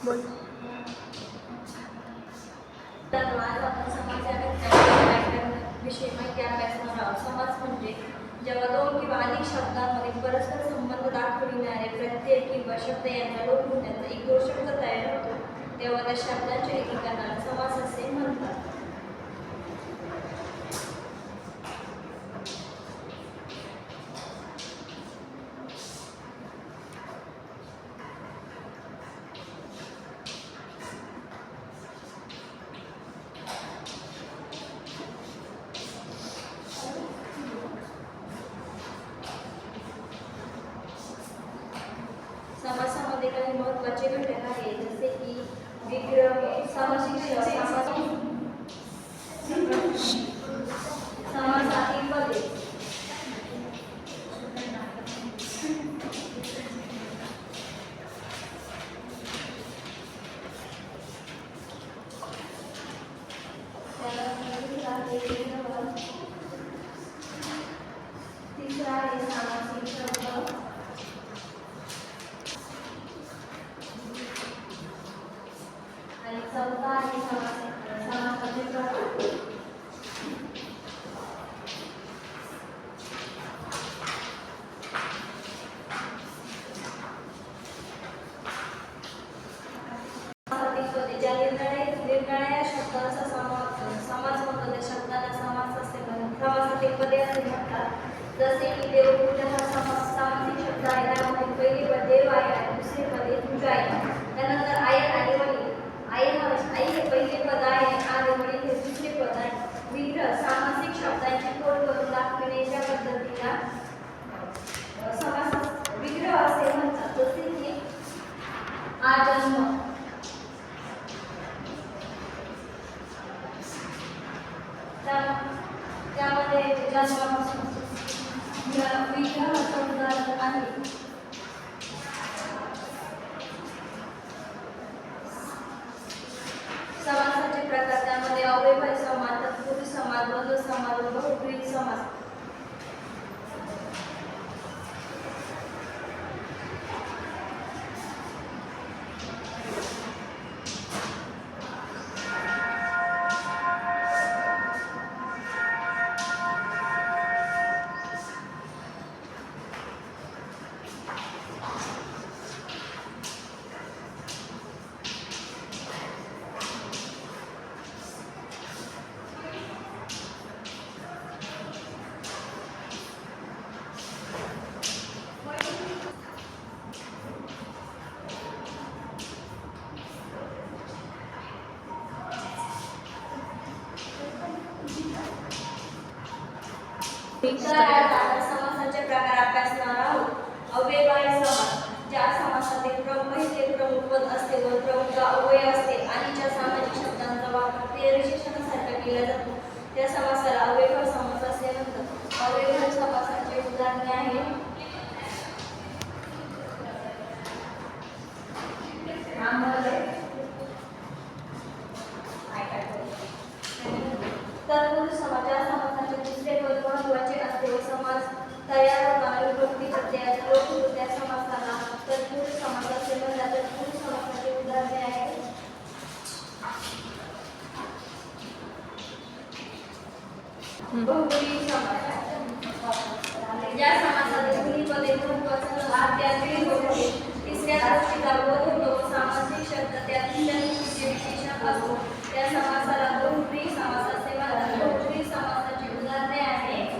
बोल. तर आज आपण विषय माहिती अभ्यासणार आहोत. समास म्हणजे जेव्हा दोन किंवा अधिक शब्दांमध्ये परस्पर संबंध दाखविणारे प्रत्यय किंवा शब्द यांचा लोप होण्याचा एक शब्द तयार होतो, तेव्हा त्या शब्दांच्या एकीकरणाला समास असे म्हणतात. समासामध्ये काही महत्त्वाचे घटक आहेत, जसे की विग्रह, सामासिक समासातील पदे, तिसरा आहे सामासिक शब्द, आणि चौथा आहे समासाचे प्रकार. ज्या निर्णया शब्दाचा समास होतो त्या शब्दाला समास असे म्हणतात. समासातील पदे असे म्हणतात. जसे की देवपूजा हा सामासिक शब्द आहे. त्यामध्ये पहिली पद देव आहे आणि दुसरी पदे पूजा आहे. त्यानंतर आई आणि वडील. आई हे पहिले पद आहे आणि वडील हे दुसरे पद आहे. विग्रह सामासिक शब्दांची तोड करून दाखविण्याच्या पद्धतीला समास विग्रह असे म्हणतात. जसे की जन्म, त्यामध्ये जन्मापासून विग्रह शब्द आहे. समासाचे प्रकार त्यामध्ये अव्ययभावी समास, तत्पुरुष समास, द्वंद्व समास व बहुब्रीही समास. समासाचे प्रकार अभ्यासणार आहोत. अव्ययभावी समास, ज्या समासातील पहिले प्रमुख पद असते व प्रमुख अव्यय असते आणि ज्या सामाजिक शब्दांचा वापर क्रियाविशेषणासारखा केला जातो त्या समासाला अव्ययभावी समास असे म्हणतात. अव्ययभावी समासाचे उदाहरणे आहेत तत्पुरुष समास, ज्या समासाचे दुसरे पद महत्त्वाचे असते व समास तयार होताना विभक्ती प्रत्ययाचा लोप होतो त्या समासाला तत्पुरुष समास असे म्हणतात. तत्पुरुष समासाचे उदाहरणे आहेत बहुब्रीही समास, ज्या समासातील दोन्ही पदे महत्त्वाचे होते, तिसऱ्या गोष्टीचा बोध होतो व सामासिक शब्द त्यात विशेषण असतो त्या समासाला बहुब्रीही समास असे म्हणतात. बहुब्रीही समासाची उदाहरणे आहेत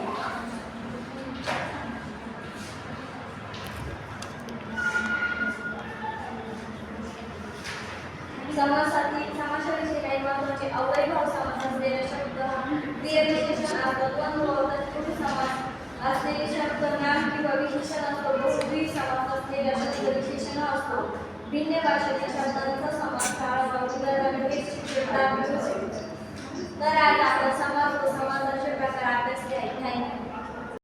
समासाविषयी काही महत्त्वाचे अव्ययभाव समास असलेले शब्द क्रियाविशेषण असतात. द्वंद्व तत्पुरुष समास असलेले शब्द नाम किंवा विशेषण असतो. बहुब्रीही समास असलेला शब्द विशेषण असतो. भिन्न भाषेतील शब्दांचा समास तर आज आपण समास व समासाचे प्रकार अभ्यासले आहेत.